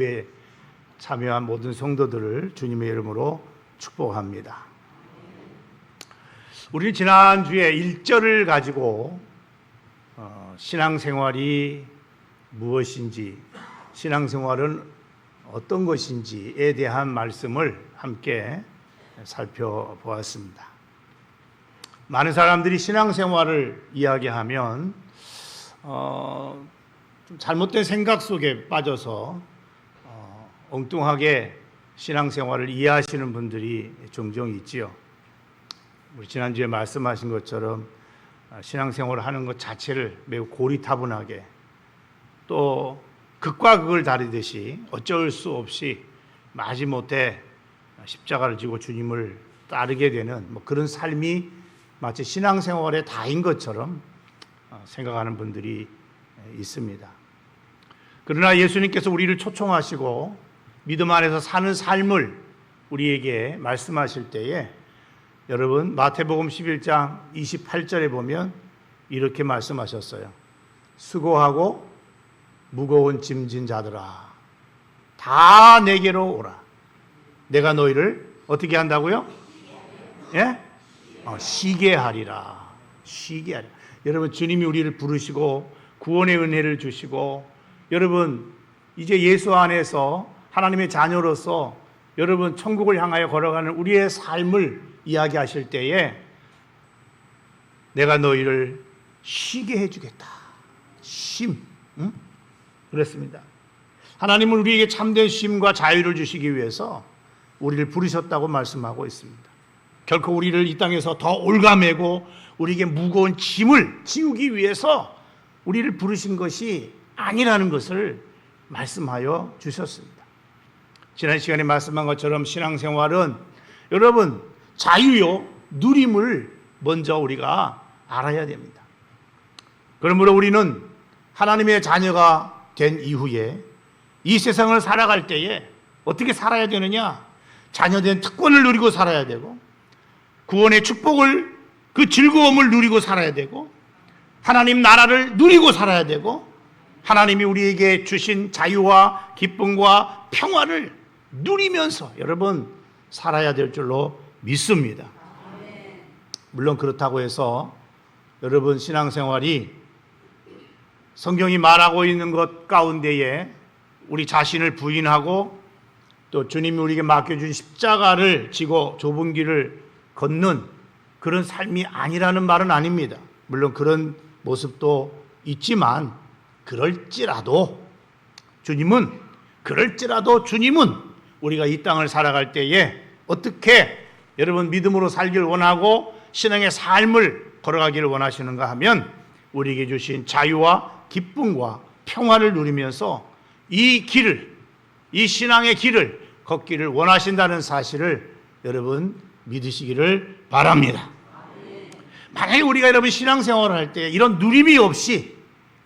에 참여한 모든 성도들을 주님의 이름으로 축복합니다. 우리 지난주에 1절을 가지고 신앙생활이 무엇인지, 신앙생활은 어떤 것인지에 대한 말씀을 함께 살펴보았습니다. 많은 사람들이 신앙생활을 이야기하면 좀 잘못된 생각 속에 빠져서 엉뚱하게 신앙생활을 이해하시는 분들이 종종 있지요. 우리 지난주에 말씀하신 것처럼 신앙생활을 하는 것 자체를 매우 고리타분하게, 또 극과 극을 다루듯이 어쩔 수 없이 마지못해 십자가를 지고 주님을 따르게 되는 그런 삶이 마치 신앙생활의 다인 것처럼 생각하는 분들이 있습니다. 그러나 예수님께서 우리를 초청하시고 믿음 안에서 사는 삶을 우리에게 말씀하실 때에, 여러분 마태복음 11장 28절에 보면 이렇게 말씀하셨어요. 수고하고 무거운 짐진 자들아, 다 내게로 오라. 내가 너희를 어떻게 한다고요? 예? 쉬게 하리라. 쉬게 하리라. 여러분, 주님이 우리를 부르시고 구원의 은혜를 주시고, 여러분 이제 예수 안에서 하나님의 자녀로서 여러분 천국을 향하여 걸어가는 우리의 삶을 이야기하실 때에, 내가 너희를 쉬게 해주겠다. 쉼. 그렇습니다. 하나님은 우리에게 참된 쉼과 자유를 주시기 위해서 우리를 부르셨다고 말씀하고 있습니다. 결코 우리를 이 땅에서 더 올가매고 우리에게 무거운 짐을 지우기 위해서 우리를 부르신 것이 아니라는 것을 말씀하여 주셨습니다. 지난 시간에 말씀한 것처럼 신앙생활은 여러분 자유요, 누림을 먼저 우리가 알아야 됩니다. 그러므로 우리는 하나님의 자녀가 된 이후에 이 세상을 살아갈 때에 어떻게 살아야 되느냐? 자녀된 특권을 누리고 살아야 되고, 구원의 축복을, 그 즐거움을 누리고 살아야 되고, 하나님 나라를 누리고 살아야 되고, 하나님이 우리에게 주신 자유와 기쁨과 평화를 누리면서 여러분 살아야 될 줄로 믿습니다. 물론 그렇다고 해서 여러분 신앙생활이 성경이 말하고 있는 것 가운데에 우리 자신을 부인하고 또 주님이 우리에게 맡겨준 십자가를 지고 좁은 길을 걷는 그런 삶이 아니라는 말은 아닙니다. 물론 그런 모습도 있지만, 그럴지라도 주님은 우리가 이 땅을 살아갈 때에 어떻게 여러분 믿음으로 살기를 원하고 신앙의 삶을 걸어가기를 원하시는가 하면, 우리에게 주신 자유와 기쁨과 평화를 누리면서 이 신앙의 길을 걷기를 원하신다는 사실을 여러분 믿으시기를 바랍니다. 만약에 우리가 여러분 신앙생활을 할 때 이런 누림이 없이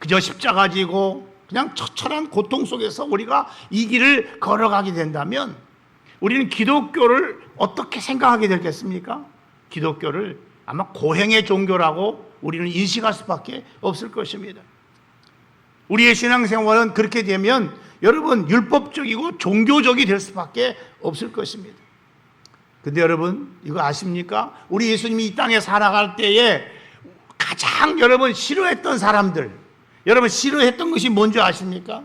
그저 십자가 지고 그냥 처철한 고통 속에서 우리가 이 길을 걸어가게 된다면, 우리는 기독교를 어떻게 생각하게 되겠습니까? 기독교를 아마 고행의 종교라고 우리는 인식할 수밖에 없을 것입니다. 우리의 신앙생활은 그렇게 되면 여러분 율법적이고 종교적이 될 수밖에 없을 것입니다. 근데 여러분 이거 아십니까? 우리 예수님이 이 땅에 살아갈 때에 가장 여러분 싫어했던 사람들, 여러분 싫어했던 것이 뭔지 아십니까?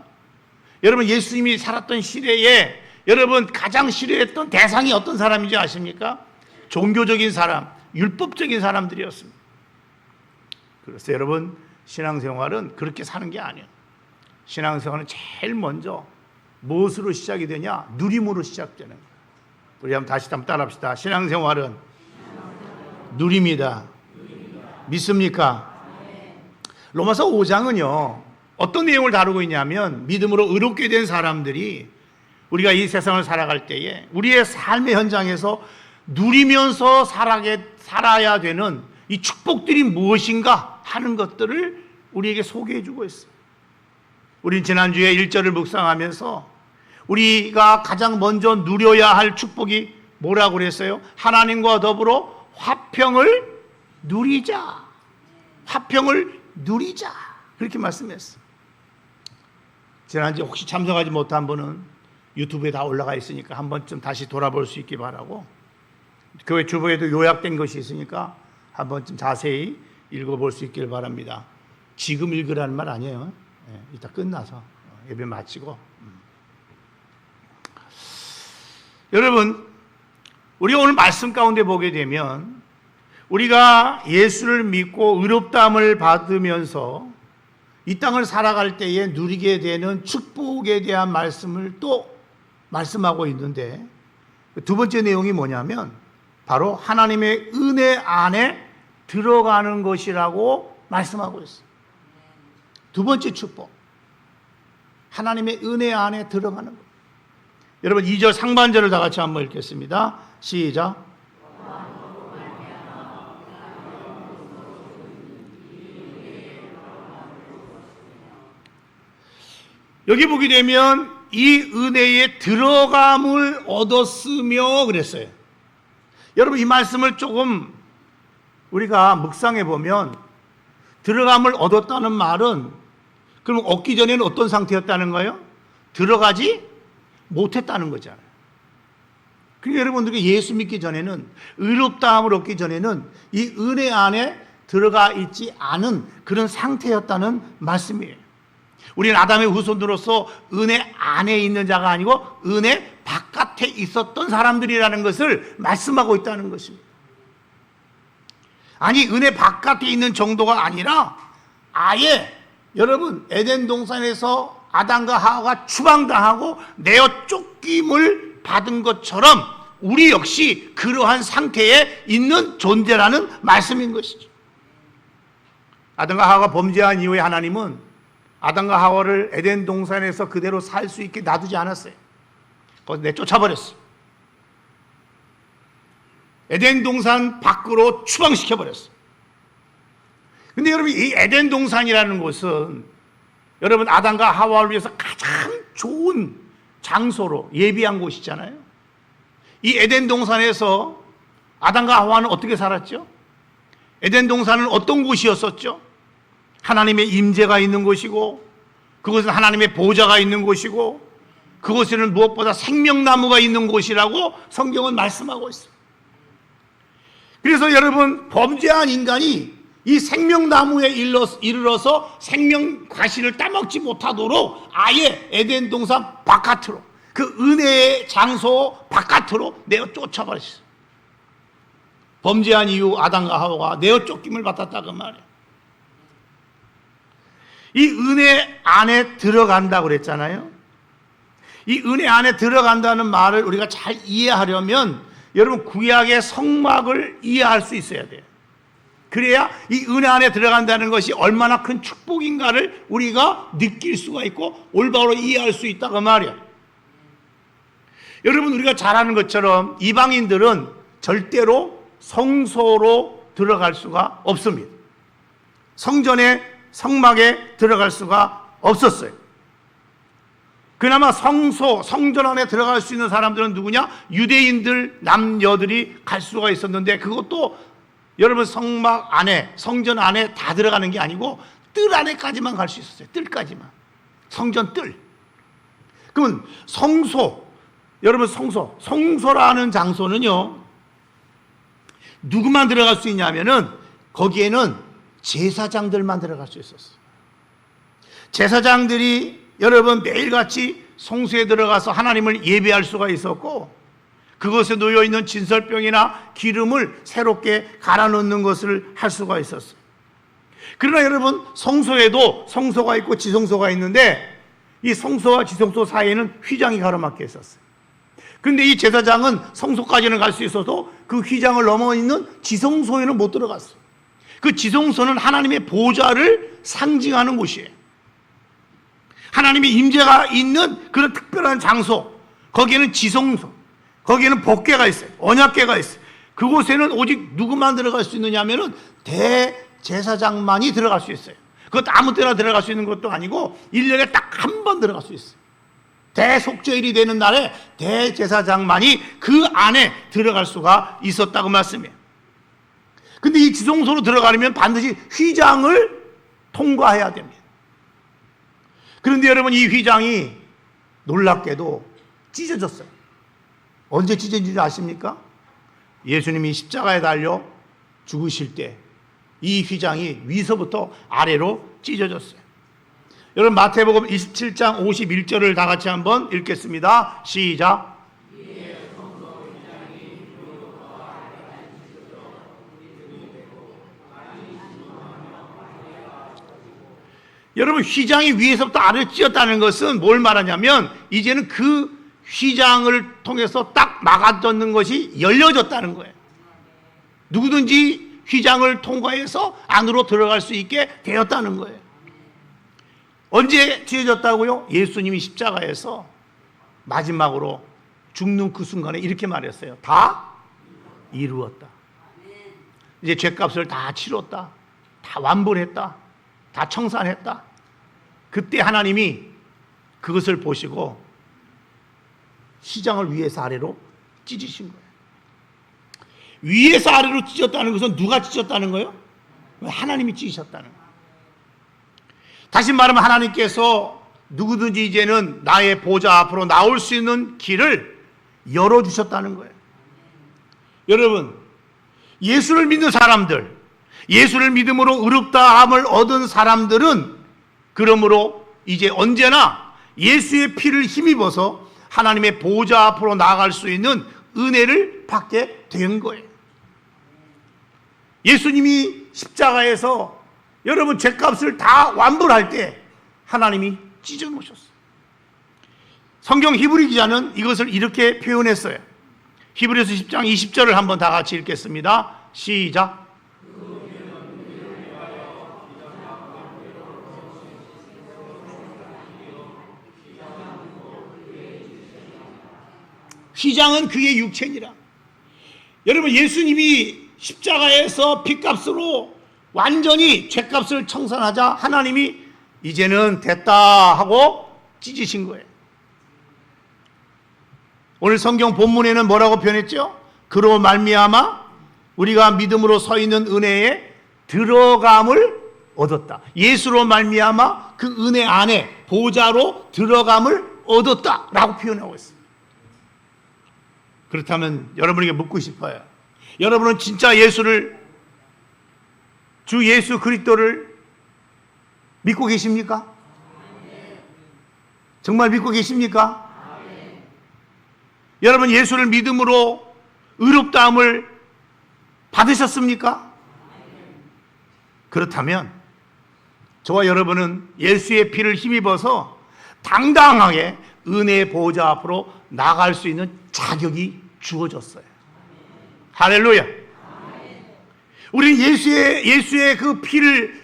여러분 예수님이 살았던 시대에 여러분 가장 싫어했던 대상이 어떤 사람인지 아십니까? 종교적인 사람, 율법적인 사람들이었습니다. 그래서 여러분 신앙생활은 그렇게 사는 게 아니에요. 신앙생활은 제일 먼저 무엇으로 시작이 되냐? 누림으로 시작되는 거예요. 우리 다시 한번 따라합시다. 신앙생활은 누림이다. 믿습니까? 로마서 5장은요 어떤 내용을 다루고 있냐면, 믿음으로 의롭게 된 사람들이 우리가 이 세상을 살아갈 때에 우리의 삶의 현장에서 누리면서 살아야 되는 이 축복들이 무엇인가 하는 것들을 우리에게 소개해 주고 있어요. 우린 지난주에 1절을 묵상하면서 우리가 가장 먼저 누려야 할 축복이 뭐라고 그랬어요? 하나님과 더불어 화평을 누리자. 화평을 누리자. 그렇게 말씀했어요. 지난주에 혹시 참석하지 못한 분은 유튜브에 다 올라가 있으니까 한 번쯤 다시 돌아볼 수 있기 바라고, 교회 주보에도 요약된 것이 있으니까 한 번쯤 자세히 읽어볼 수 있길 바랍니다. 지금 읽으라는 말 아니에요. 이따 끝나서 예배 마치고. 여러분, 우리가 오늘 말씀 가운데 보게 되면 우리가 예수를 믿고 의롭다함을 받으면서 이 땅을 살아갈 때에 누리게 되는 축복에 대한 말씀을 또 말씀하고 있는데, 두 번째 내용이 뭐냐면 바로 하나님의 은혜 안에 들어가는 것이라고 말씀하고 있어요. 두 번째 축복, 하나님의 은혜 안에 들어가는 것. 여러분 2절 상반절을 다 같이 한번 읽겠습니다. 시작. 여기 보게 되면 이 은혜에 들어감을 얻었으며 그랬어요. 여러분 이 말씀을 조금 우리가 묵상해 보면, 들어감을 얻었다는 말은 그럼 얻기 전에는 어떤 상태였다는 거예요? 들어가지 못했다는 거잖아요. 그러니까 여러분들이 예수 믿기 전에는, 의롭다함을 얻기 전에는 이 은혜 안에 들어가 있지 않은 그런 상태였다는 말씀이에요. 우리는 아담의 후손으로서 은혜 안에 있는 자가 아니고 은혜 바깥에 있었던 사람들이라는 것을 말씀하고 있다는 것입니다. 아니, 은혜 바깥에 있는 정도가 아니라 아예 여러분 에덴 동산에서 아담과 하와가 추방당하고 내어 쫓김을 받은 것처럼 우리 역시 그러한 상태에 있는 존재라는 말씀인 것이죠. 아담과 하와가 범죄한 이후에 하나님은 아담과 하와를 에덴 동산에서 그대로 살 수 있게 놔두지 않았어요. 거기서 내쫓아버렸어요. 에덴 동산 밖으로 추방시켜버렸어요. 근데 여러분, 이 에덴 동산이라는 곳은 여러분 아담과 하와를 위해서 가장 좋은 장소로 예비한 곳이잖아요. 이 에덴 동산에서 아담과 하와는 어떻게 살았죠? 에덴 동산은 어떤 곳이었었죠? 하나님의 임재가 있는 곳이고, 그곳은 하나님의 보좌가 있는 곳이고, 그곳에는 무엇보다 생명나무가 있는 곳이라고 성경은 말씀하고 있어요. 그래서 여러분, 범죄한 인간이 이 생명나무에 이르러서 생명 과실을 따먹지 못하도록 아예 에덴 동산 바깥으로, 그 은혜의 장소 바깥으로 내어 쫓아버렸어요. 범죄한 이후 아담과 하와가 내어 쫓김을 받았다고 말이에요. 이 은혜 안에 들어간다고 그랬잖아요. 이 은혜 안에 들어간다는 말을 우리가 잘 이해하려면 여러분 구약의 성막을 이해할 수 있어야 돼요. 그래야 이 은혜 안에 들어간다는 것이 얼마나 큰 축복인가를 우리가 느낄 수가 있고 올바로 이해할 수 있다고 말이야. 여러분, 우리가 잘 아는 것처럼 이방인들은 절대로 성소로 들어갈 수가 없습니다. 성막에 들어갈 수가 없었어요. 그나마 성전 안에 들어갈 수 있는 사람들은 누구냐? 유대인들, 남녀들이 갈 수가 있었는데, 그것도 여러분 성막 안에, 성전 안에 다 들어가는 게 아니고 뜰 안에까지만 갈 수 있었어요. 뜰까지만. 성전 뜰. 그러면 여러분 성소라는 장소는요, 누구만 들어갈 수 있냐면은 거기에는 제사장들만 들어갈 수 있었어요. 제사장들이 여러분 매일같이 성소에 들어가서 하나님을 예배할 수가 있었고, 그것에 놓여있는 진설병이나 기름을 새롭게 갈아 넣는 것을 할 수가 있었어요. 그러나 여러분, 성소에도 성소가 있고 지성소가 있는데 이 성소와 지성소 사이에는 휘장이 가로막혀 있었어요. 그런데 이 제사장은 성소까지는 갈 수 있어도 그 휘장을 넘어 있는 지성소에는 못 들어갔어요. 그 지성소는 하나님의 보좌를 상징하는 곳이에요. 하나님의 임재가 있는 그런 특별한 장소, 거기에는 지성소, 거기에는 법궤가 있어요. 언약궤가 있어요. 그곳에는 오직 누구만 들어갈 수 있느냐 하면은 대제사장만이 들어갈 수 있어요. 그것도 아무 때나 들어갈 수 있는 것도 아니고 1년에 딱 한 번 들어갈 수 있어요. 대속죄일이 되는 날에 대제사장만이 그 안에 들어갈 수가 있었다고 말씀해요. 근데 이 지성소로 들어가려면 반드시 휘장을 통과해야 됩니다. 그런데 여러분, 이 휘장이 놀랍게도 찢어졌어요. 언제 찢어진 줄 아십니까? 예수님이 십자가에 달려 죽으실 때 이 휘장이 위서부터 아래로 찢어졌어요. 여러분 마태복음 27장 51절을 다 같이 한번 읽겠습니다. 시작. 여러분 휘장이 위에서부터 아래로 찢었다는 것은 뭘 말하냐면 이제는 그 휘장을 통해서 딱 막아뒀는 것이 열려졌다는 거예요. 누구든지 휘장을 통과해서 안으로 들어갈 수 있게 되었다는 거예요. 언제 찢어졌다고요? 예수님이 십자가에서 마지막으로 죽는 그 순간에 이렇게 말했어요. 다 이루었다. 이제 죄값을 다 치렀다. 다 완불했다. 다 청산했다. 그때 하나님이 그것을 보시고 휘장을 위에서 아래로 찢으신 거예요. 위에서 아래로 찢었다는 것은 누가 찢었다는 거예요? 하나님이 찢으셨다는 거예요. 다시 말하면 하나님께서 누구든지 이제는 나의 보좌 앞으로 나올 수 있는 길을 열어주셨다는 거예요. 여러분, 예수를 믿는 사람들, 예수를 믿음으로 의롭다함을 얻은 사람들은 그러므로 이제 언제나 예수의 피를 힘입어서 하나님의 보좌 앞으로 나아갈 수 있는 은혜를 받게 된 거예요. 예수님이 십자가에서 여러분 죄값을 다 완불할 때 하나님이 찢어 놓으셨어요. 성경 히브리 기자는 이것을 이렇게 표현했어요. 히브리서 10장 20절을 한번 다 같이 읽겠습니다. 시작. 휘장은 그의 육체니라. 여러분 예수님이 십자가에서 피값으로 완전히 죄값을 청산하자 하나님이 이제는 됐다 하고 찢으신 거예요. 오늘 성경 본문에는 뭐라고 표현했죠? 그로 말미암아 우리가 믿음으로 서 있는 은혜에 들어감을 얻었다. 예수로 말미암아 그 은혜 안에 보좌로 들어감을 얻었다라고 표현하고 있습니다. 그렇다면 여러분에게 묻고 싶어요. 여러분은 진짜 예수를, 주 예수 그리스도를 믿고 계십니까? 정말 믿고 계십니까? 여러분 예수를 믿음으로 의롭다함을 받으셨습니까? 그렇다면 저와 여러분은 예수의 피를 힘입어서 당당하게 은혜의 보좌 앞으로 나갈 수 있는 자격이 주어졌어요. 할렐루야. 우리는 예수의 그 피를,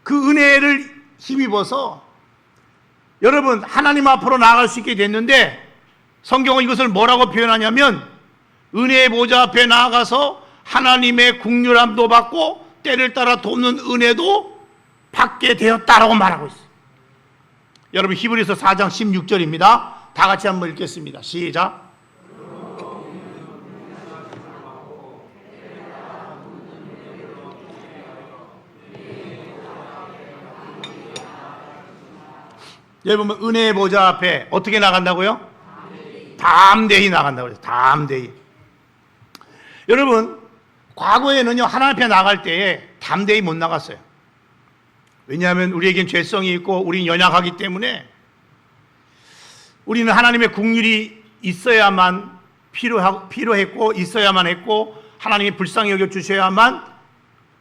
그 은혜를 힘입어서 여러분 하나님 앞으로 나아갈 수 있게 됐는데 성경은 이것을 뭐라고 표현하냐면 은혜의 보좌 앞에 나아가서 하나님의 국률함도 받고 때를 따라 돕는 은혜도 받게 되었다라고 말하고 있어요. 여러분 히브리서 4장 16절입니다. 다 같이 한번 읽겠습니다. 시작. 여러분 은혜의 보좌 앞에 어떻게 나간다고요? 담대히 나간다고 그래요. 담대히. 여러분 과거에는요 하나님 앞에 나갈 때에 담대히 못 나갔어요. 왜냐하면 우리에겐 죄성이 있고 우리는 연약하기 때문에 우리는 하나님의 국률이 있어야만 필요했고 있어야만 했고 하나님이 불쌍히 여겨주셔야만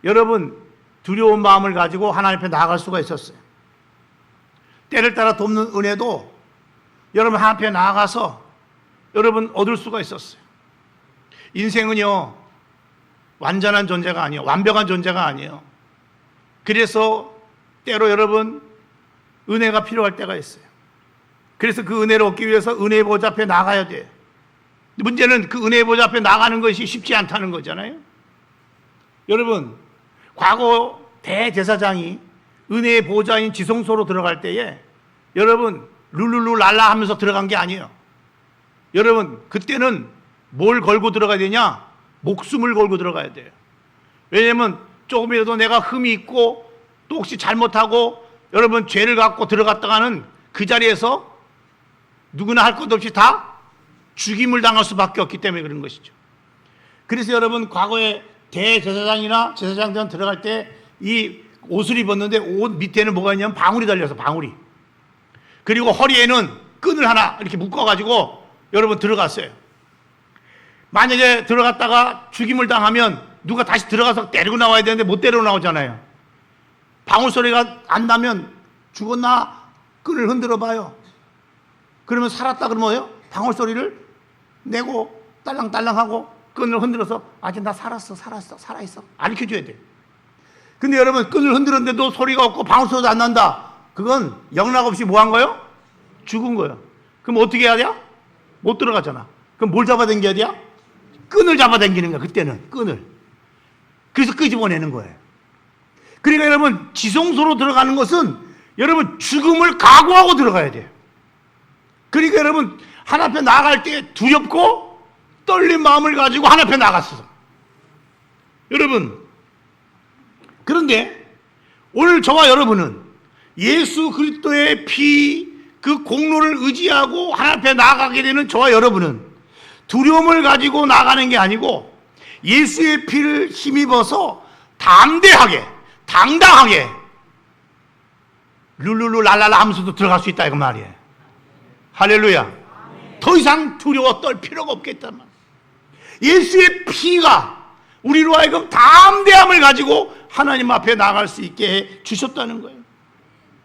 여러분 두려운 마음을 가지고 하나님 앞에 나아갈 수가 있었어요. 때를 따라 돕는 은혜도 여러분 하나님 앞에 나아가서 여러분 얻을 수가 있었어요. 인생은요 완전한 존재가 아니에요. 완벽한 존재가 아니에요. 그래서 때로 여러분 은혜가 필요할 때가 있어요. 그래서 그 은혜를 얻기 위해서 은혜의 보좌 앞에 나가야 돼요. 문제는 그 은혜의 보좌 앞에 나가는 것이 쉽지 않다는 거잖아요. 여러분 과거 대제사장이 은혜의 보좌인 지성소로 들어갈 때에 여러분 룰루루 랄라 하면서 들어간 게 아니에요. 여러분 그때는 뭘 걸고 들어가야 되냐? 목숨을 걸고 들어가야 돼요. 왜냐하면 조금이라도 내가 흠이 있고 또 혹시 잘못하고 여러분 죄를 갖고 들어갔다가는 그 자리에서 누구나 할 것 없이 다 죽임을 당할 수밖에 없기 때문에 그런 것이죠. 그래서 여러분 과거에 대제사장이나 제사장들은 들어갈 때 이 옷을 입었는데 옷 밑에는 뭐가 있냐면 방울이 달려서 방울이. 그리고 허리에는 끈을 하나 이렇게 묶어가지고 여러분 들어갔어요. 만약에 들어갔다가 죽임을 당하면 누가 다시 들어가서 데리고 나와야 되는데 못 데리고 나오잖아요. 방울 소리가 안 나면 죽었나? 끈을 흔들어 봐요. 그러면 살았다 그러면 뭐예요? 방울 소리를 내고 딸랑딸랑하고 끈을 흔들어서 아직 나 살았어 살아있어 알려줘야 돼요. 근데 여러분 끈을 흔들었는데도 소리가 없고 방울 소리도 안 난다. 그건 영락없이 뭐 한 거예요? 죽은 거예요. 그럼 어떻게 해야 돼요? 못 들어가잖아. 그럼 뭘 잡아당겨야 돼요? 끈을 잡아당기는 거야. 그때는 끈을. 그래서 끄집어내는 거예요. 그러니까 여러분 지성소로 들어가는 것은 여러분 죽음을 각오하고 들어가야 돼요. 그러니까 여러분 하나님 앞에 나아갈 때 두렵고 떨린 마음을 가지고 하나님 앞에 나갔어. 여러분 그런데 오늘 저와 여러분은 예수 그리스도의 피 그 공로를 의지하고 하나님 앞에 나아가게 되는 저와 여러분은 두려움을 가지고 나가는 게 아니고 예수의 피를 힘입어서 담대하게 당당하게 룰루루 랄랄라 하면서도 들어갈 수 있다 이거 말이에요. 할렐루야. 더 이상 두려워 떨 필요가 없겠단 말이에요. 예수의 피가 우리로 하여금 담대함을 가지고 하나님 앞에 나갈 수 있게 해 주셨다는 거예요.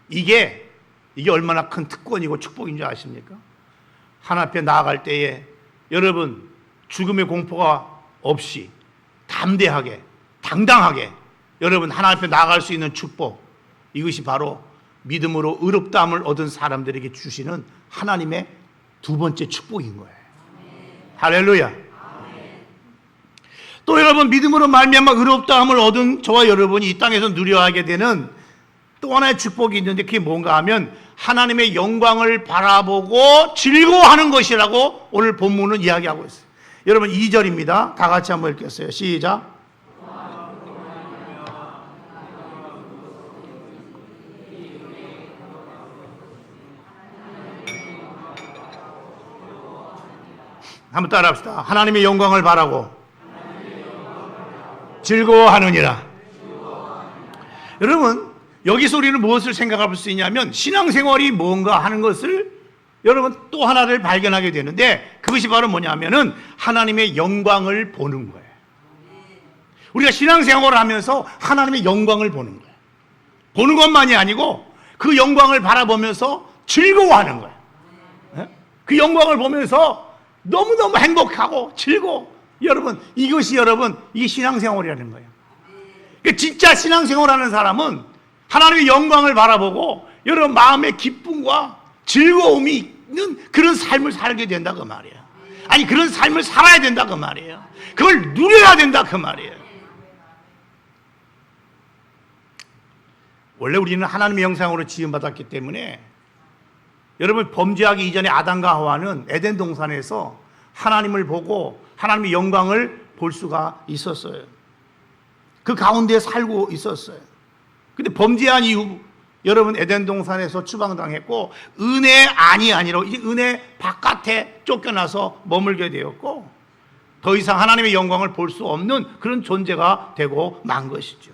이게 얼마나 큰 특권이고 축복인 줄 아십니까? 하나님 앞에 나아갈 때에 여러분 죽음의 공포가 없이 담대하게 당당하게 여러분 하나님 앞에 나아갈 수 있는 축복, 이것이 바로 믿음으로 의롭다함을 얻은 사람들에게 주시는 하나님의 두 번째 축복인 거예요. 할렐루야. 또 여러분 믿음으로 말미암아 의롭다함을 얻은 저와 여러분이 이 땅에서 누려하게 되는 또 하나의 축복이 있는데 그게 뭔가 하면 하나님의 영광을 바라보고 즐거워하는 것이라고 오늘 본문은 이야기하고 있어요. 여러분 2절입니다. 다 같이 한번 읽겠어요. 시작. 한번 따라합시다. 하나님의 영광을 바라고 즐거워하느니라. 여러분 여기서 우리는 무엇을 생각할 수 있냐면 신앙생활이 뭔가 하는 것을 여러분 또 하나를 발견하게 되는데 그것이 바로 뭐냐면은 하나님의 영광을 보는 거예요. 우리가 신앙생활을 하면서 하나님의 영광을 보는 거예요. 보는 것만이 아니고 그 영광을 바라보면서 즐거워하는 거예요. 그 영광을 보면서 너무너무 행복하고 즐거워. 여러분 이것이 여러분 이게 신앙생활이라는 거예요. 그러니까 진짜 신앙생활하는 사람은 하나님의 영광을 바라보고 여러분 마음의 기쁨과 즐거움이 있는 그런 삶을 살게 된다 그 말이에요. 아니 그런 삶을 살아야 된다 그 말이에요. 그걸 누려야 된다 그 말이에요. 원래 우리는 하나님의 형상으로 지음받았기 때문에 여러분 범죄하기 이전에 아담과 하와는 에덴 동산에서 하나님을 보고 하나님의 영광을 볼 수가 있었어요. 그 가운데 살고 있었어요. 근데 범죄한 이후 여러분 에덴 동산에서 추방당했고 은혜 안이 아니라 이제 은혜 바깥에 쫓겨나서 머물게 되었고 더 이상 하나님의 영광을 볼 수 없는 그런 존재가 되고 만 것이죠.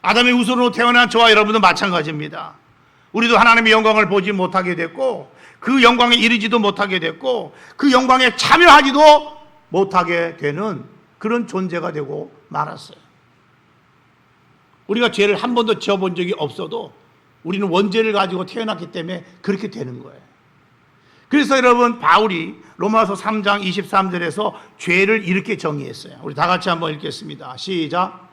아담의 후손으로 태어난 저와 여러분도 마찬가지입니다. 우리도 하나님의 영광을 보지 못하게 됐고 그 영광에 이르지도 못하게 됐고 그 영광에 참여하지도 못하게 되는 그런 존재가 되고 말았어요. 우리가 죄를 한 번도 지어본 적이 없어도 우리는 원죄를 가지고 태어났기 때문에 그렇게 되는 거예요. 그래서 여러분 바울이 로마서 3장 23절에서 죄를 이렇게 정의했어요. 우리 다 같이 한번 읽겠습니다. 시작.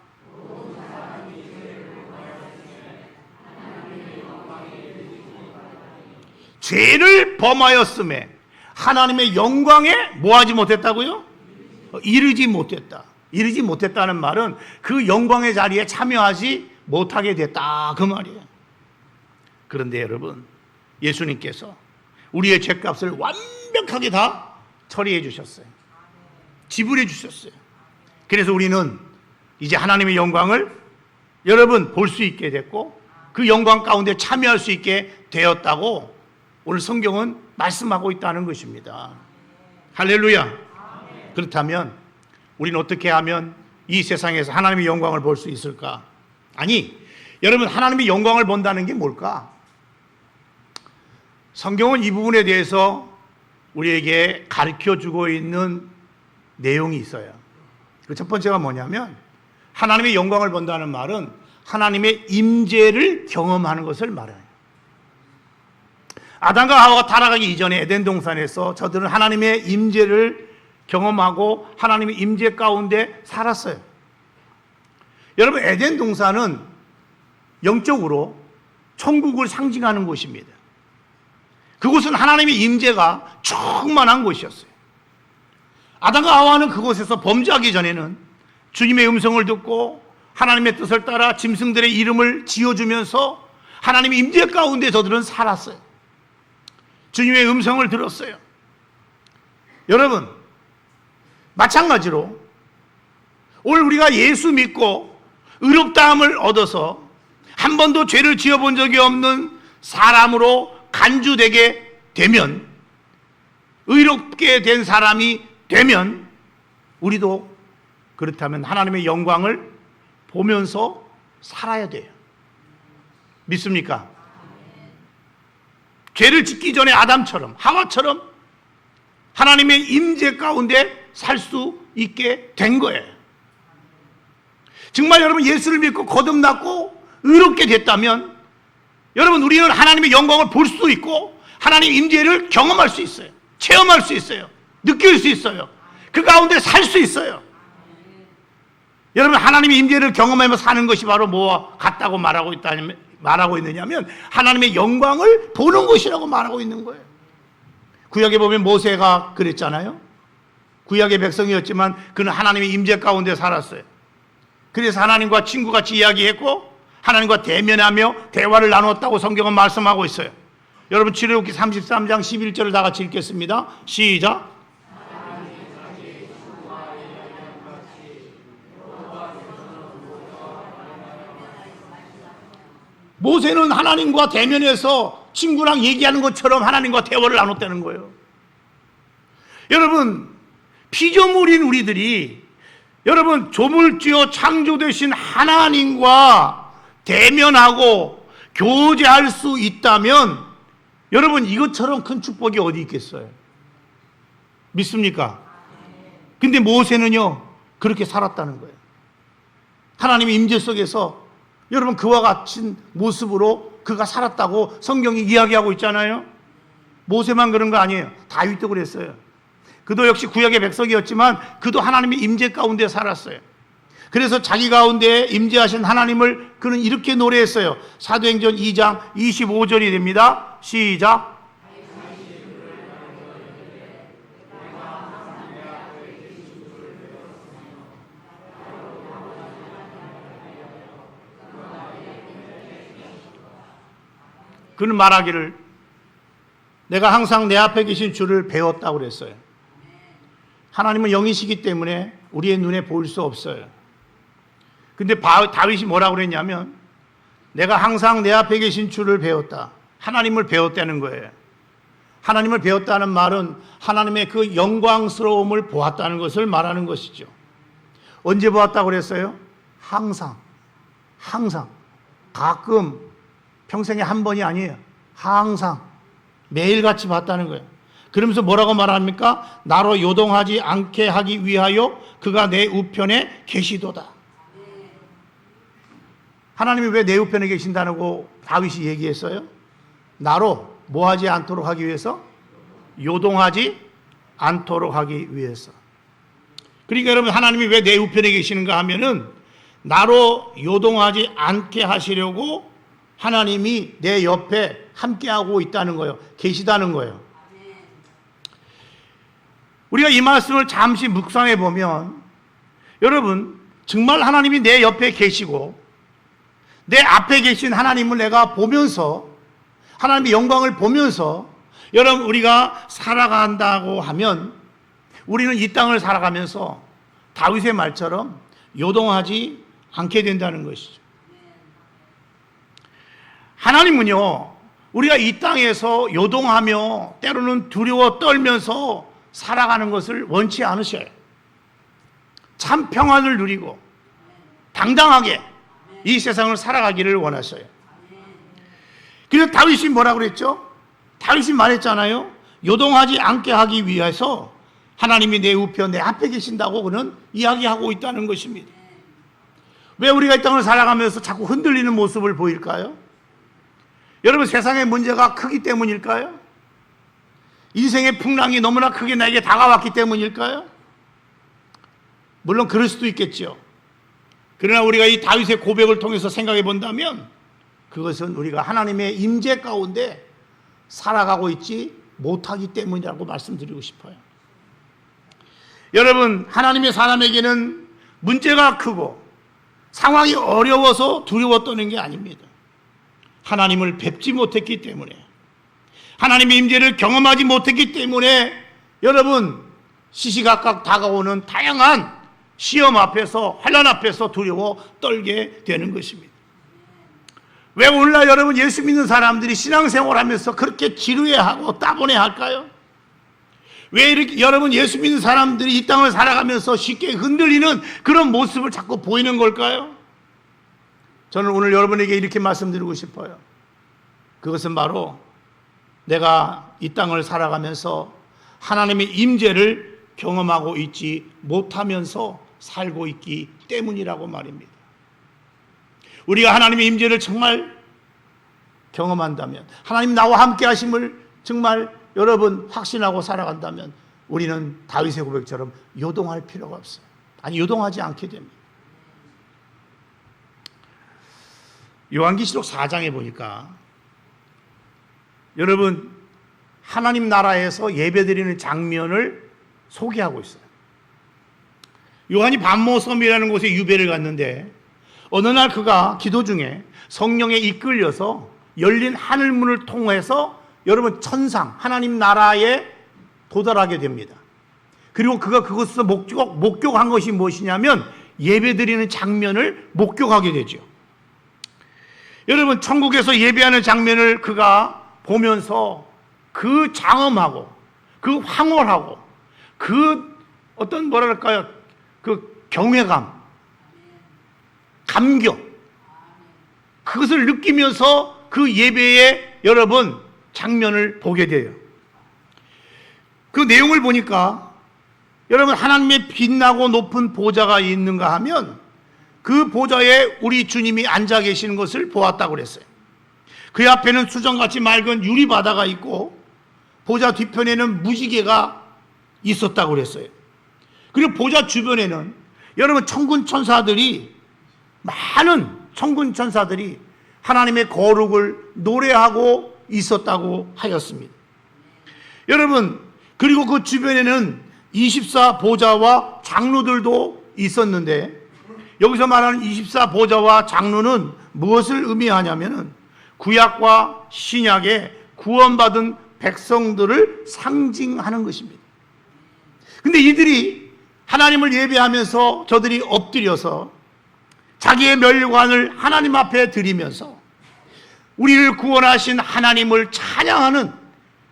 죄를 범하였음에 하나님의 영광에 뭐하지 못했다고요? 이르지 못했다. 이르지 못했다는 말은 그 영광의 자리에 참여하지 못하게 됐다 그 말이에요. 그런데 여러분 예수님께서 우리의 죄값을 완벽하게 다 처리해 주셨어요. 지불해 주셨어요. 그래서 우리는 이제 하나님의 영광을 여러분 볼 수 있게 됐고 그 영광 가운데 참여할 수 있게 되었다고 오늘 성경은 말씀하고 있다는 것입니다. 할렐루야. 그렇다면 우리는 어떻게 하면 이 세상에서 하나님의 영광을 볼 수 있을까? 아니, 여러분, 하나님의 영광을 본다는 게 뭘까? 성경은 이 부분에 대해서 우리에게 가르쳐주고 있는 내용이 있어요. 그 첫 번째가 뭐냐면, 하나님의 영광을 본다는 말은 하나님의 임재를 경험하는 것을 말해요. 아담과 하와가 타락하기 이전에 에덴 동산에서 저들은 하나님의 임재를 경험하고 하나님의 임재 가운데 살았어요. 여러분, 에덴 동산은 영적으로 천국을 상징하는 곳입니다. 그곳은 하나님의 임재가 충만한 곳이었어요. 아담과 하와는 그곳에서 범죄하기 전에는 주님의 음성을 듣고 하나님의 뜻을 따라 짐승들의 이름을 지어주면서 하나님의 임재 가운데 저들은 살았어요. 주님의 음성을 들었어요. 여러분, 마찬가지로 오늘 우리가 예수 믿고 의롭다함을 얻어서 한 번도 죄를 지어본 적이 없는 사람으로 간주되게 되면, 의롭게 된 사람이 되면 우리도 그렇다면 하나님의 영광을 보면서 살아야 돼요. 믿습니까? 죄를 짓기 전에 아담처럼, 하와처럼 하나님의 임재 가운데 살 수 있게 된 거예요. 정말 여러분, 예수를 믿고 거듭났고 의롭게 됐다면 여러분, 우리는 하나님의 영광을 볼 수 있고 하나님의 임재를 경험할 수 있어요. 체험할 수 있어요. 느낄 수 있어요. 그 가운데 살 수 있어요. 여러분, 하나님의 임재를 경험하며 사는 것이 바로 뭐와 같다고 말하고 있느냐면 하나님의 영광을 보는 것이라고 말하고 있는 거예요. 구약에 보면 모세가 그랬잖아요. 구약의 백성이었지만 그는 하나님의 임재 가운데 살았어요. 그래서 하나님과 친구같이 이야기했고 하나님과 대면하며 대화를 나눴다고 성경은 말씀하고 있어요. 여러분, 출애굽기 33장 11절을 다 같이 읽겠습니다. 시작. 모세는 하나님과 대면해서 친구랑 얘기하는 것처럼 하나님과 대화를 나눴다는 거예요. 여러분, 피조물인 우리들이 여러분, 조물주여 창조되신 하나님과 대면하고 교제할 수 있다면 여러분, 이것처럼 큰 축복이 어디 있겠어요? 믿습니까? 근데 모세는요, 그렇게 살았다는 거예요. 하나님의 임재 속에서 여러분, 그와 같은 모습으로 그가 살았다고 성경이 이야기하고 있잖아요. 모세만 그런 거 아니에요. 다윗도 그랬어요. 그도 역시 구약의 백성이었지만 그도 하나님의 임재 가운데 살았어요. 그래서 자기 가운데 임재하신 하나님을 그는 이렇게 노래했어요. 사도행전 2장 25절이 됩니다. 시작. 그는 말하기를 내가 항상 내 앞에 계신 주를 배웠다고 그랬어요. 하나님은 영이시기 때문에 우리의 눈에 보일 수 없어요. 근데 다윗이 뭐라고 그랬냐면 내가 항상 내 앞에 계신 주를 배웠다. 하나님을 배웠다는 거예요. 하나님을 배웠다는 말은 하나님의 그 영광스러움을 보았다는 것을 말하는 것이죠. 언제 보았다고 그랬어요? 항상. 가끔, 평생에 한 번이 아니에요. 항상. 매일같이 봤다는 거예요. 그러면서 뭐라고 말합니까? 나로 요동하지 않게 하기 위하여 그가 내 우편에 계시도다. 하나님이 왜 내 우편에 계신다고 다윗이 얘기했어요? 나로 뭐하지 않도록 하기 위해서? 요동하지 않도록 하기 위해서. 그러니까 여러분, 하나님이 왜 내 우편에 계시는가 하면은 나로 요동하지 않게 하시려고 하나님이 내 옆에 함께하고 있다는 거예요. 계시다는 거예요. 우리가 이 말씀을 잠시 묵상해 보면 여러분, 정말 하나님이 내 옆에 계시고 내 앞에 계신 하나님을 내가 보면서 하나님의 영광을 보면서 여러분, 우리가 살아간다고 하면 우리는 이 땅을 살아가면서 다윗의 말처럼 요동하지 않게 된다는 것이죠. 하나님은요, 우리가 이 땅에서 요동하며 때로는 두려워 떨면서 살아가는 것을 원치 않으셔요. 참 평안을 누리고 당당하게 이 세상을 살아가기를 원하셔요. 그래서 다윗이 뭐라고 그랬죠? 다윗이 말했잖아요. 요동하지 않게 하기 위해서 하나님이 내 우편 내 앞에 계신다고 그는 이야기하고 있다는 것입니다. 왜 우리가 이 땅을 살아가면서 자꾸 흔들리는 모습을 보일까요? 여러분, 세상의 문제가 크기 때문일까요? 인생의 풍랑이 너무나 크게 나에게 다가왔기 때문일까요? 물론 그럴 수도 있겠죠. 그러나 우리가 이 다윗의 고백을 통해서 생각해 본다면 그것은 우리가 하나님의 임재 가운데 살아가고 있지 못하기 때문이라고 말씀드리고 싶어요. 여러분, 하나님의 사람에게는 문제가 크고 상황이 어려워서 두려워 떠는 게 아닙니다. 하나님을 뵙지 못했기 때문에, 하나님의 임재를 경험하지 못했기 때문에 여러분, 시시각각 다가오는 다양한 시험 앞에서, 환난 앞에서 두려워 떨게 되는 것입니다. 왜 오늘날 여러분 예수 믿는 사람들이 신앙생활하면서 그렇게 지루해하고 따분해할까요? 왜 이렇게 여러분 예수 믿는 사람들이 이 땅을 살아가면서 쉽게 흔들리는 그런 모습을 자꾸 보이는 걸까요? 저는 오늘 여러분에게 이렇게 말씀드리고 싶어요. 그것은 바로 내가 이 땅을 살아가면서 하나님의 임재를 경험하고 있지 못하면서 살고 있기 때문이라고 말입니다. 우리가 하나님의 임재를 정말 경험한다면, 하나님 나와 함께 하심을 정말 여러분 확신하고 살아간다면 우리는 다윗의 고백처럼 요동할 필요가 없어요. 아니, 요동하지 않게 됩니다. 요한계시록 4장에 보니까 여러분 하나님 나라에서 예배드리는 장면을 소개하고 있어요. 요한이 반모섬이라는 곳에 유배를 갔는데 어느 날 그가 기도 중에 성령에 이끌려서 열린 하늘문을 통해서 여러분 천상 하나님 나라에 도달하게 됩니다. 그리고 그가 그곳에서 목격한 것이 무엇이냐면 예배드리는 장면을 목격하게 되죠. 여러분, 천국에서 예배하는 장면을 그가 보면서 그 장엄하고 그 황홀하고 그 어떤 뭐랄까요, 그 경외감, 감격, 그것을 느끼면서 그 예배의 여러분 장면을 보게 돼요. 그 내용을 보니까 여러분 하나님의 빛나고 높은 보좌가 있는가 하면 그 보좌에 우리 주님이 앉아 계시는 것을 보았다고 그랬어요. 그 앞에는 수정같이 맑은 유리바다가 있고 보좌 뒤편에는 무지개가 있었다고 그랬어요. 그리고 보좌 주변에는 여러분 천군 천사들이, 많은 천군 천사들이 하나님의 거룩을 노래하고 있었다고 하였습니다. 여러분, 그리고 그 주변에는 24 보좌와 장로들도 있었는데 여기서 말하는 24 보좌와 장로는 무엇을 의미하냐면은 구약과 신약의 구원받은 백성들을 상징하는 것입니다. 근데 이들이 하나님을 예배하면서 저들이 엎드려서 자기의 멸관을 하나님 앞에 드리면서 우리를 구원하신 하나님을 찬양하는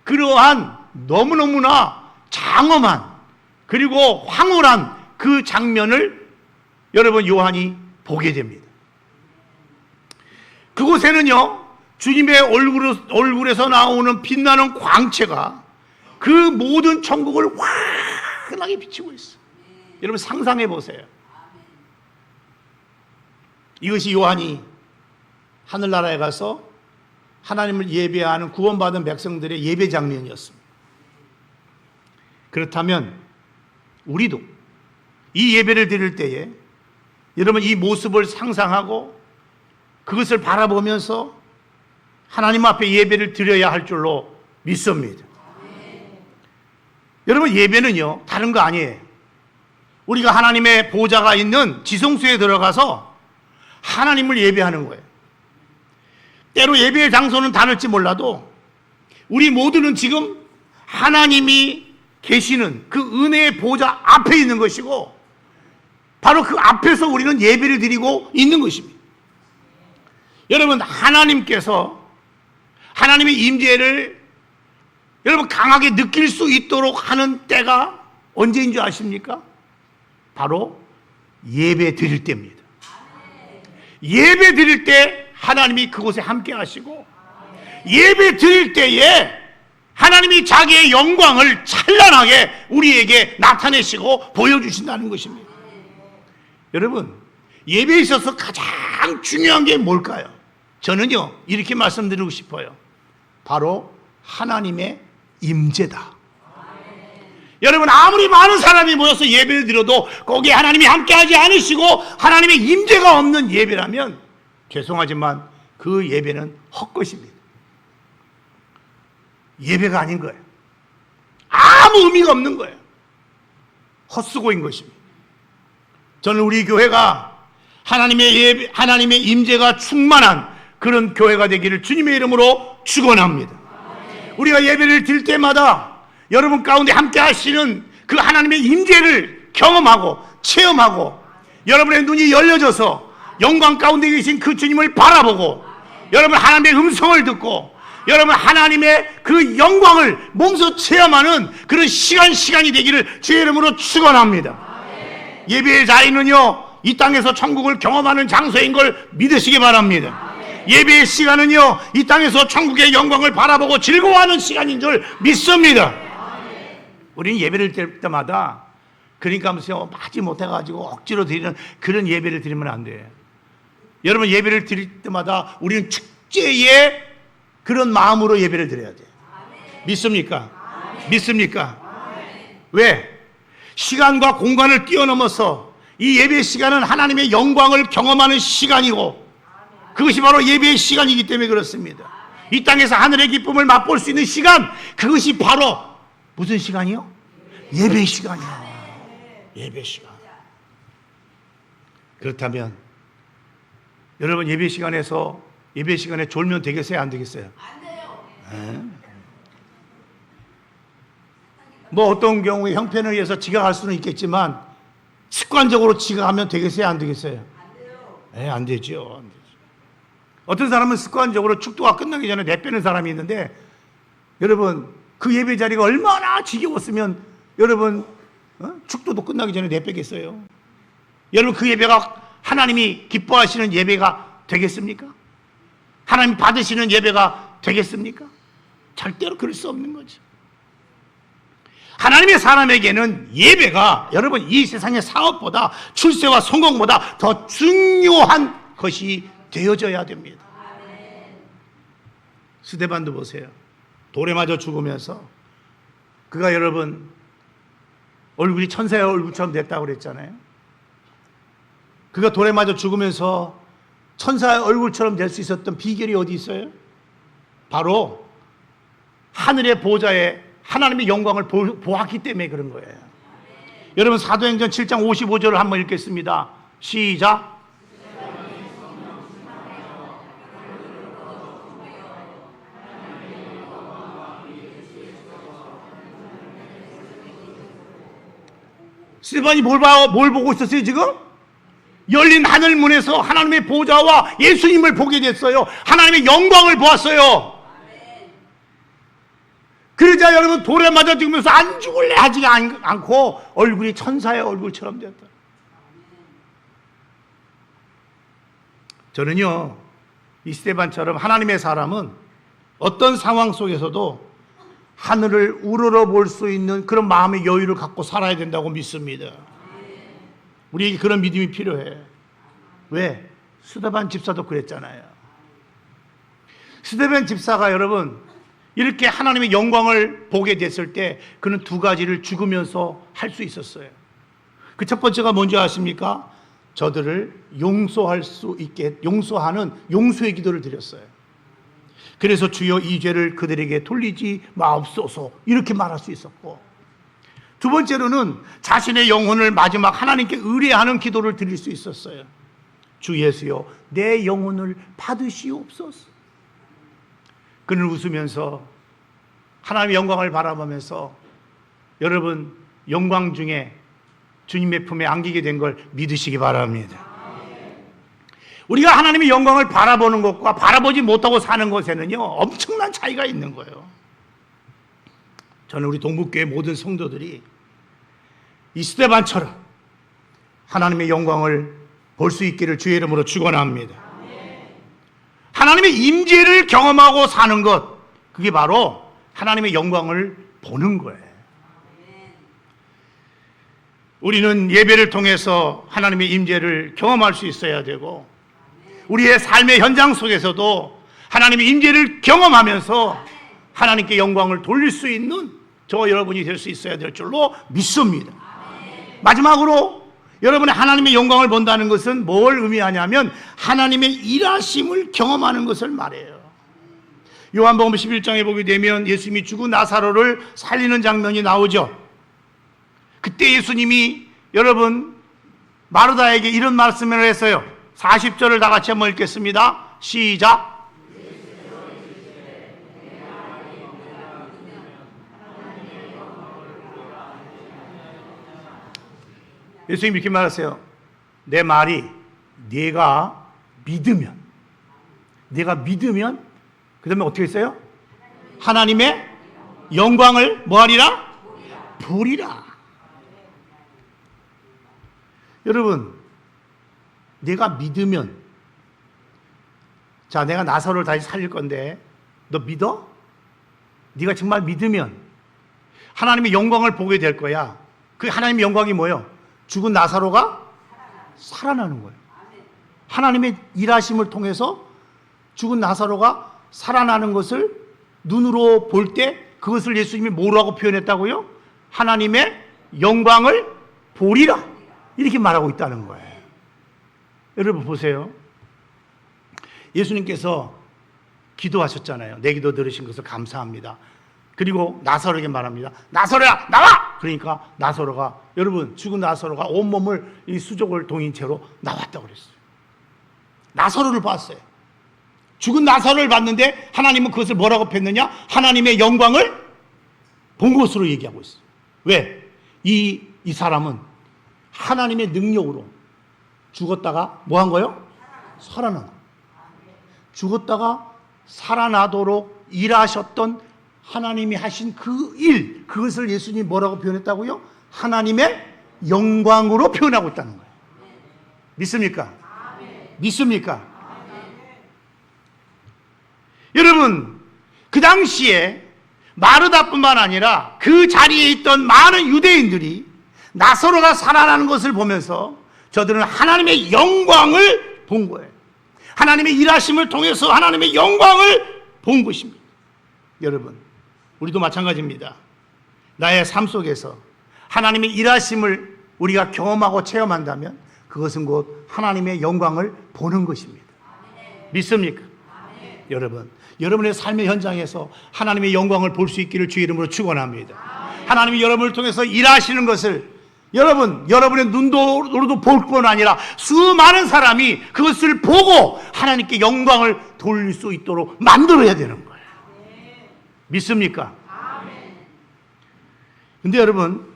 그러한 너무너무나 장엄한 그리고 황홀한 그 장면을 여러분 요한이 보게 됩니다. 그곳에는요 주님의 얼굴에서 나오는 빛나는 광채가 그 모든 천국을 환하게 비추고 있어요. 여러분 상상해 보세요. 이것이 요한이 하늘나라에 가서 하나님을 예배하는 구원받은 백성들의 예배 장면이었습니다. 그렇다면 우리도 이 예배를 드릴 때에 여러분 이 모습을 상상하고 그것을 바라보면서 하나님 앞에 예배를 드려야 할 줄로 믿습니다. 여러분 예배는요 다른 거 아니에요. 우리가 하나님의 보좌가 있는 지성소에 들어가서 하나님을 예배하는 거예요. 때로 예배의 장소는 다를지 몰라도 우리 모두는 지금 하나님이 계시는 그 은혜의 보좌 앞에 있는 것이고 바로 그 앞에서 우리는 예배를 드리고 있는 것입니다. 여러분 하나님께서 하나님의 임재를 여러분 강하게 느낄 수 있도록 하는 때가 언제인 줄 아십니까? 바로 예배 드릴 때입니다. 예배 드릴 때 하나님이 그곳에 함께 하시고, 예배 드릴 때에 하나님이 자기의 영광을 찬란하게 우리에게 나타내시고 보여주신다는 것입니다. 여러분, 예배에 있어서 가장 중요한 게 뭘까요? 저는요 이렇게 말씀드리고 싶어요. 바로 하나님의 임재다. 여러분, 아무리 많은 사람이 모여서 예배를 드려도 거기에 하나님이 함께하지 않으시고 하나님의 임재가 없는 예배라면 죄송하지만 그 예배는 헛것입니다. 예배가 아닌 거예요. 아무 의미가 없는 거예요. 헛수고인 것입니다. 저는 우리 교회가 하나님의 임재가 충만한 그런 교회가 되기를 주님의 이름으로 축원합니다. 우리가 예배를 드릴 때마다 여러분 가운데 함께 하시는 그 하나님의 임재를 경험하고 체험하고, 여러분의 눈이 열려져서 영광 가운데 계신 그 주님을 바라보고, 여러분 하나님의 음성을 듣고, 여러분 하나님의 그 영광을 몸소 체험하는 그런 시간이 되기를 주의 이름으로 축원합니다. 예배의 자리는요 이 땅에서 천국을 경험하는 장소인 걸 믿으시기 바랍니다. 예배의 시간은요 이 땅에서 천국의 영광을 바라보고 즐거워하는 시간인 줄 믿습니다. 우리는 예배를 드릴 때마다 그러니까 하면서 하지 못해가지고 억지로 드리는 그런 예배를 드리면 안 돼요. 여러분, 예배를 드릴 때마다 우리는 축제의 그런 마음으로 예배를 드려야 돼요. 믿습니까? 믿습니까? 왜? 시간과 공간을 뛰어넘어서 이 예배 시간은 하나님의 영광을 경험하는 시간이고, 그것이 바로 예배의 시간이기 때문에 그렇습니다. 이 땅에서 하늘의 기쁨을 맛볼 수 있는 시간, 그것이 바로 무슨 시간이요? 예배 시간이요. 예배 시간. 그렇다면 여러분, 예배 시간에 졸면 되겠어요? 안 되겠어요? 안 돼요. 뭐 어떤 경우에 형편에 의해서 지각할 수는 있겠지만 습관적으로 지각하면 되겠어요? 안 되겠어요? 안 돼요. 안 되죠. 안 되죠. 어떤 사람은 습관적으로 축도가 끝나기 전에 내빼는 사람이 있는데, 여러분 그 예배 자리가 얼마나 지겨웠으면 여러분 축도도 끝나기 전에 내빼겠어요? 여러분 그 예배가 하나님이 기뻐하시는 예배가 되겠습니까? 하나님 받으시는 예배가 되겠습니까? 절대로 그럴 수 없는 거죠. 하나님의 사람에게는 예배가 여러분 이 세상의 사업보다, 출세와 성공보다 더 중요한 것이 되어져야 됩니다. 스데반도 보세요. 돌에 맞아 죽으면서 그가 여러분 얼굴이 천사의 얼굴처럼 됐다고 그랬잖아요. 그가 돌에 맞아 죽으면서 천사의 얼굴처럼 될 수 있었던 비결이 어디 있어요? 바로 하늘의 보좌에 하나님의 영광을 보았기 때문에 그런 거예요. 여러분 사도행전 7장 55절을 한번 읽겠습니다. 시작. 스데반이 뭘 보고 있었어요 지금? 열린 하늘문에서 하나님의 보좌와 예수님을 보게 됐어요. 하나님의 영광을 보았어요. 그러자 여러분 돌에 맞아 죽으면서 안 죽을래 하지 않고 얼굴이 천사의 얼굴처럼 되었다. 저는요 이 스데반처럼 하나님의 사람은 어떤 상황 속에서도 하늘을 우러러 볼 수 있는 그런 마음의 여유를 갖고 살아야 된다고 믿습니다. 우리에게 그런 믿음이 필요해. 왜? 스데반 집사도 그랬잖아요. 스데반 집사가 여러분 이렇게 하나님의 영광을 보게 됐을 때 그는 두 가지를 죽으면서 할 수 있었어요. 그 첫 번째가 뭔지 아십니까? 저들을 용서할 수 있게 용서하는 용서의 기도를 드렸어요. 그래서 주여 이 죄를 그들에게 돌리지 마옵소서 이렇게 말할 수 있었고, 두 번째로는 자신의 영혼을 마지막 하나님께 의뢰하는 기도를 드릴 수 있었어요. 주 예수여 내 영혼을 받으시옵소서. 그는 웃으면서 하나님의 영광을 바라보면서 여러분 영광 중에 주님의 품에 안기게 된 걸 믿으시기 바랍니다. 우리가 하나님의 영광을 바라보는 것과 바라보지 못하고 사는 것에는요, 엄청난 차이가 있는 거예요. 저는 우리 동북교회 모든 성도들이 이 스데반처럼 하나님의 영광을 볼 수 있기를 주의 이름으로 축원합니다. 하나님의 임재를 경험하고 사는 것, 그게 바로 하나님의 영광을 보는 거예요. 우리는 예배를 통해서 하나님의 임재를 경험할 수 있어야 되고, 우리의 삶의 현장 속에서도 하나님의 임재를 경험하면서 하나님께 영광을 돌릴 수 있는 저와 여러분이 될 수 있어야 될 줄로 믿습니다. 마지막으로 여러분의 하나님의 영광을 본다는 것은 뭘 의미하냐면 하나님의 일하심을 경험하는 것을 말해요. 요한복음 11장에 보게 되면 예수님이 죽은 나사로를 살리는 장면이 나오죠. 그때 예수님이 여러분 마르다에게 이런 말씀을 했어요. 40절을 다 같이 한번 읽겠습니다. 시작. 예수님이 이렇게 말하세요. 내 말이 네가 믿으면 그 다음에 어떻게 했어요? 하나님의 영광을 뭐하리라? 보리라. 여러분, 내가 믿으면, 자, 내가 나사로를 다시 살릴 건데 너 믿어? 네가 정말 믿으면 하나님의 영광을 보게 될 거야. 그 하나님의 영광이 뭐예요? 죽은 나사로가 살아나는 거예요. 하나님의 일하심을 통해서 죽은 나사로가 살아나는 것을 눈으로 볼 때 그것을 예수님이 뭐라고 표현했다고요? 하나님의 영광을 보리라, 이렇게 말하고 있다는 거예요. 여러분 보세요. 예수님께서 기도하셨잖아요. 내 기도 들으신 것을 감사합니다. 그리고 나사로에게 말합니다. 나사로야 나와! 그러니까 나사로가, 여러분 죽은 나사로가 온몸을 이 수족을 동인 채로 나왔다고 그랬어요. 나사로를 봤어요. 죽은 나사로를 봤는데 하나님은 그것을 뭐라고 했느냐? 하나님의 영광을 본 것으로 얘기하고 있어요. 왜? 이 사람은 하나님의 능력으로 죽었다가 뭐 한 거예요? 살아나. 죽었다가 살아나도록 일하셨던 하나님이 하신 그 일, 그것을 예수님이 뭐라고 표현했다고요? 하나님의 영광으로 표현하고 있다는 거예요. 믿습니까? 믿습니까? 여러분, 그 당시에 마르다뿐만 아니라 그 자리에 있던 많은 유대인들이 나사로가 살아나는 것을 보면서 저들은 하나님의 영광을 본 거예요. 하나님의 일하심을 통해서 하나님의 영광을 본 것입니다. 여러분, 우리도 마찬가지입니다. 나의 삶 속에서 하나님의 일하심을 우리가 경험하고 체험한다면 그것은 곧 하나님의 영광을 보는 것입니다. 믿습니까? 여러분, 여러분의 삶의 현장에서 하나님의 영광을 볼 수 있기를 주의 이름으로 축원합니다. 하나님이 여러분을 통해서 일하시는 것을 여러분의 눈으로도 볼 뿐 아니라 수많은 사람이 그것을 보고 하나님께 영광을 돌릴 수 있도록 만들어야 되는 거예요. 믿습니까? 근데 여러분,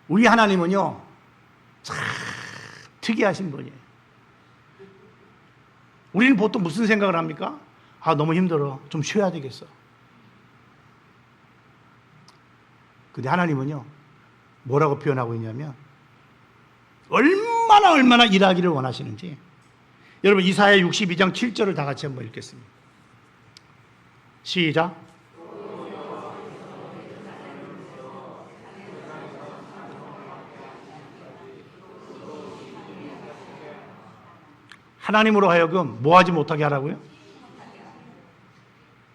우리 하나님은요 참 특이하신 분이에요. 우리는 보통 무슨 생각을 합니까? 아, 너무 힘들어, 좀 쉬어야 되겠어. 근데 하나님은요 뭐라고 표현하고 있냐면 얼마나 일하기를 원하시는지. 여러분, 이사야 62장 7절을 다 같이 한번 읽겠습니다. 시작. 하나님으로 하여금 뭐 하지 못하게 하라고요?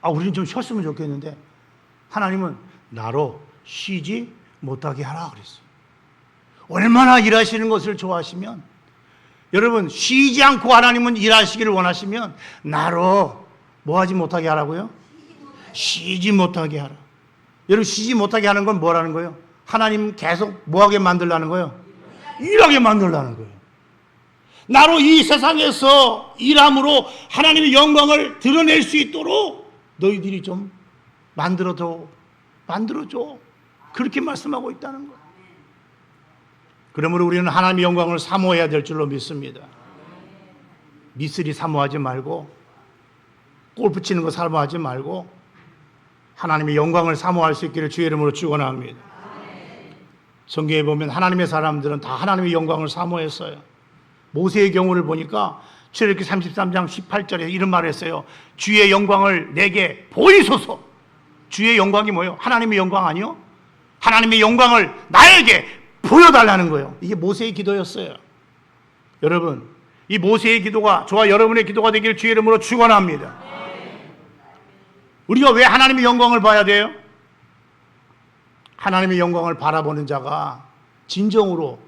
아, 우리는 좀 쉬었으면 좋겠는데 하나님은 나로 쉬지 못하게 하라 그랬어요. 얼마나 일하시는 것을 좋아하시면, 여러분 쉬지 않고 하나님은 일하시기를 원하시면 나로 뭐 하지 못하게 하라고요? 쉬지 못하게 하라. 여러분, 쉬지 못하게 하는 건 뭐라는 거예요? 하나님 계속 뭐 하게 만들라는 거예요? 일하게 만들라는 거예요. 나로 이 세상에서 일함으로 하나님의 영광을 드러낼 수 있도록 너희들이 좀 만들어줘. 그렇게 말씀하고 있다는 거예요. 그러므로 우리는 하나님의 영광을 사모해야 될 줄로 믿습니다. 미쓰리 사모하지 말고, 골프 치는 거 사모하지 말고 하나님의 영광을 사모할 수 있기를 주의 이름으로 축원합니다. 성경에 보면 하나님의 사람들은 다 하나님의 영광을 사모했어요. 모세의 경우를 보니까 출애굽기 33장 18절에 이런 말을 했어요. 주의 영광을 내게 보이소서. 주의 영광이 뭐예요? 하나님의 영광 아니요? 하나님의 영광을 나에게 보여달라는 거예요. 이게 모세의 기도였어요. 여러분, 이 모세의 기도가 저와 여러분의 기도가 되길 주의 이름으로 축원합니다. 우리가 왜 하나님의 영광을 봐야 돼요? 하나님의 영광을 바라보는 자가 진정으로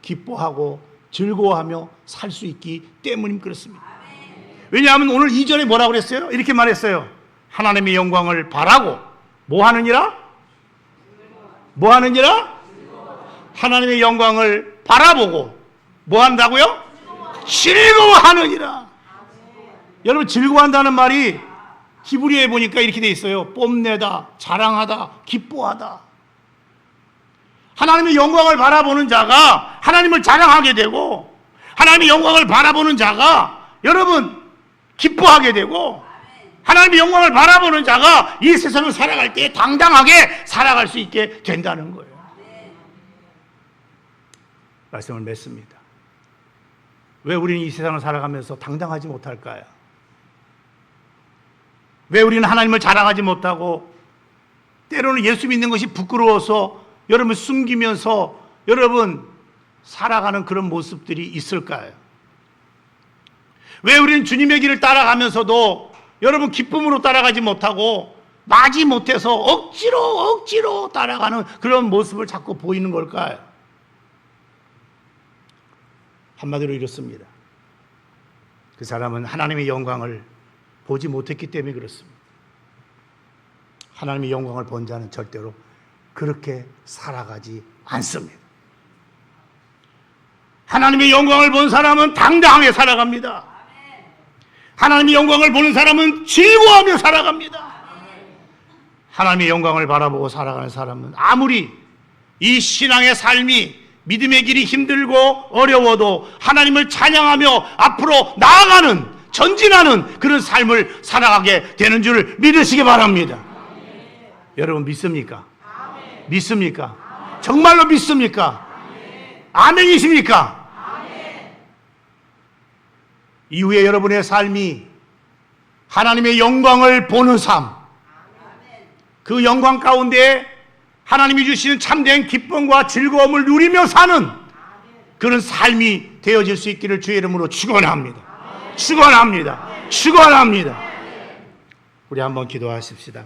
기뻐하고 즐거워하며 살 수 있기 때문임 그렇습니다. 왜냐하면 오늘 이전에 뭐라고 그랬어요? 이렇게 말했어요. 하나님의 영광을 바라고 뭐 하느니라? 뭐 하느니라? 하나님의 영광을 바라보고 뭐 한다고요? 즐거워하느니라. 여러분, 즐거워한다는 말이 히브리어에 보니까 이렇게 돼 있어요. 뽐내다, 자랑하다, 기뻐하다. 하나님의 영광을 바라보는 자가 하나님을 자랑하게 되고, 하나님의 영광을 바라보는 자가 여러분 기뻐하게 되고, 하나님의 영광을 바라보는 자가 이 세상을 살아갈 때 당당하게 살아갈 수 있게 된다는 거예요. 말씀을 맺습니다. 왜 우리는 이 세상을 살아가면서 당당하지 못할까요? 왜 우리는 하나님을 자랑하지 못하고 때로는 예수 믿는 것이 부끄러워서 여러분 숨기면서 여러분 살아가는 그런 모습들이 있을까요? 왜 우리는 주님의 길을 따라가면서도 여러분 기쁨으로 따라가지 못하고 마지 못해서 억지로 따라가는 그런 모습을 자꾸 보이는 걸까요? 한마디로 이렇습니다. 그 사람은 하나님의 영광을 보지 못했기 때문에 그렇습니다. 하나님의 영광을 본 자는 절대로 그렇게 살아가지 않습니다. 하나님의 영광을 본 사람은 당당하게 살아갑니다. 하나님의 영광을 보는 사람은 즐거워하며 살아갑니다. 하나님의 영광을 바라보고 살아가는 사람은 아무리 이 신앙의 삶이 믿음의 길이 힘들고 어려워도 하나님을 찬양하며 앞으로 나아가는, 전진하는 그런 삶을 살아가게 되는 줄 믿으시기 바랍니다. 여러분 믿습니까? 믿습니까? 정말로 믿습니까? 아멘이십니까? 이후에 여러분의 삶이 하나님의 영광을 보는 삶, 그 영광 가운데 하나님이 주시는 참된 기쁨과 즐거움을 누리며 사는 그런 삶이 되어질 수 있기를 주의 이름으로 축원합니다. 축원합니다. 축원합니다. 우리 한번 기도하십시다.